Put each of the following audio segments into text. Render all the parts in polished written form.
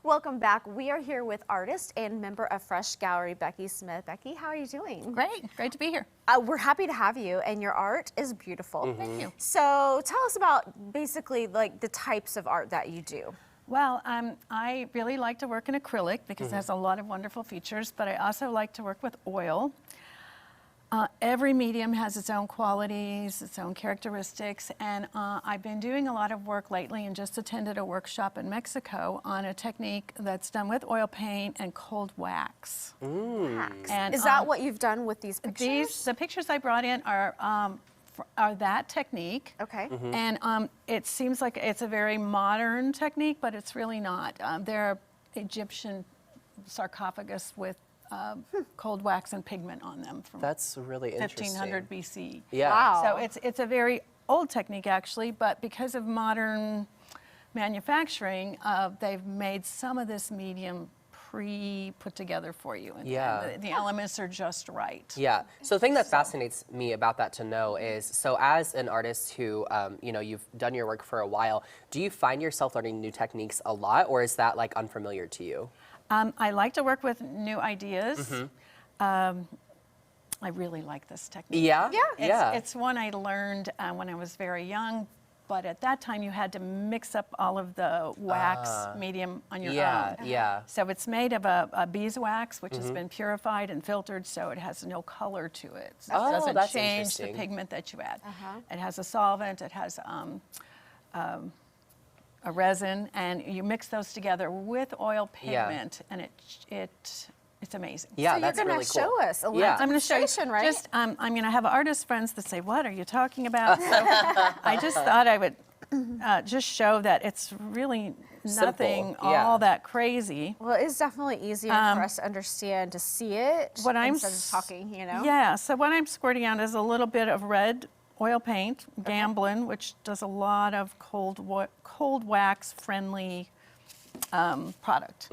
Welcome back. We are here with artist and member of Fresh Gallery, Becky Smith. Becky, how are you doing? Great to be here. We're happy to have you, and your art is beautiful. Thank you. So tell us about basically like the types of art that you do. Well, I really like to work in acrylic because it has a lot of wonderful features, but I also like to work with oil. Every medium has its own qualities, its own characteristics, and I've been doing a lot of work lately and just attended a workshop in Mexico on a technique that's done with oil paint and cold wax. Wax. And, Is that what you've done with these pictures? The pictures I brought in are that technique. Okay. And it seems like it's a very modern technique, but it's really not. They're Egyptian sarcophagus with cold wax and pigment on them from That's really interesting. 1500 BC. Yeah. Wow. So it's a very old technique actually, but because of modern manufacturing, they've made some of this medium pre-put together for you. And the elements are just right. Yeah. So the thing that fascinates me about that to know is, so as an artist who, you know, you've done your work for a while, do you find yourself learning new techniques a lot, or is that like unfamiliar to you? I like to work with new ideas. I really like this technique. Yeah? Yeah. It's one I learned when I was very young, but at that time you had to mix up all of the wax medium on your own. Yeah. So it's made of a beeswax, which has been purified and filtered, so it has no color to it. So it doesn't that's change the interesting. pigment that you add. It has a solvent, it has a resin, and you mix those together with oil pigment, and it's amazing. Yeah, so that's you're really going to cool. show us a Yeah. I'm going to show you. right? Just, I'm going to have artist friends that say, "What are you talking about?" So I just thought I would just show that it's really nothing all that crazy. Well, it's definitely easier for us to understand, to see it instead of talking, you know? Yeah, so what I'm squirting out is a little bit of red oil paint, Gamblin, which does a lot of cold wax friendly product.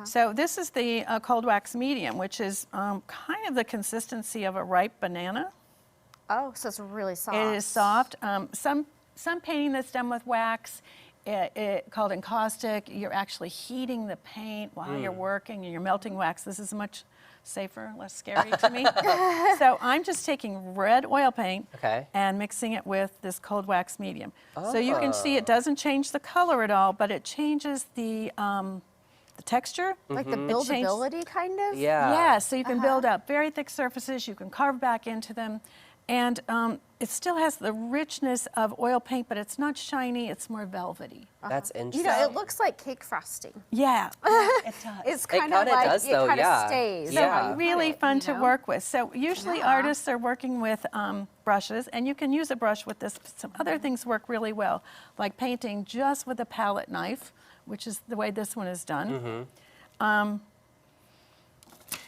So this is the cold wax medium, which is kind of the consistency of a ripe banana. Oh, so it's really soft. It is soft. Some painting that's done with wax, called encaustic, you're actually heating the paint while you're working and you're melting wax. This is much safer, less scary to me. So I'm just taking red oil paint and mixing it with this cold wax medium. So you can see it doesn't change the color at all, but it changes the texture. Like the buildability, kind of? Yeah, so you can build up very thick surfaces, you can carve back into them, and it still has the richness of oil paint, but it's not shiny, it's more velvety. That's interesting. You know, it looks like cake frosting. Yeah, it does. It's kind of like, it kind of stays. So really fun to work with. So usually artists are working with brushes, and you can use a brush with this. Some other things work really well, like painting just with a palette knife, which is the way this one is done.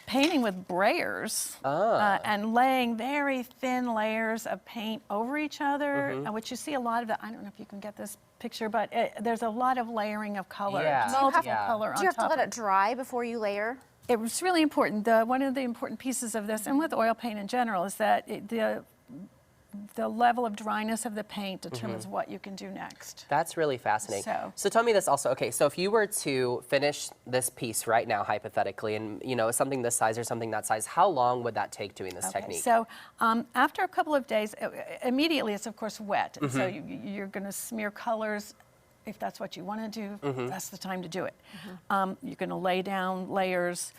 Painting with brayers and laying very thin layers of paint over each other, which you see a lot of that. I don't know if you can get this picture, but there's a lot of layering of color, multiple color on top. Do you have to let it dry before you layer? It was really important. One of the important pieces of this, and with oil paint in general, is that the level of dryness of the paint determines what you can do next. That's really fascinating. So tell me this also. Okay, so if you were to finish this piece right now, hypothetically, and you know something this size or something that size, how long would that take doing this technique? So after a couple of days, immediately it's of course wet, and so you're going to smear colors. If that's what you want to do, that's the time to do it. You're going to lay down layers.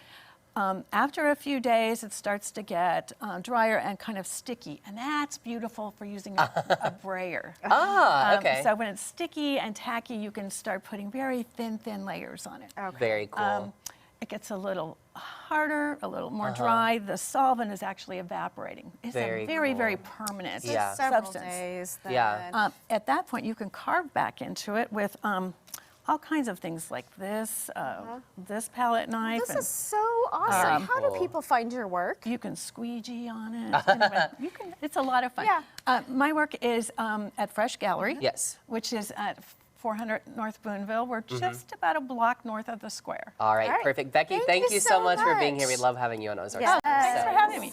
After a few days, it starts to get drier and kind of sticky, and that's beautiful for using a brayer. So when it's sticky and tacky, you can start putting very thin layers on it. Very cool. It gets a little harder, a little more dry. The solvent is actually evaporating. It's a very permanent substance. Several days then. At that point, you can carve back into it with all kinds of things like this, this palette knife. This is so awesome. How do people find your work? You can squeegee on it. Anyway, it's a lot of fun. My work is at Fresh Gallery, which is at 400 North Boonville. We're just about a block north of the square. All right, perfect. Becky, thank you so much for being here. We love having you on Ozarks. Thanks for having me.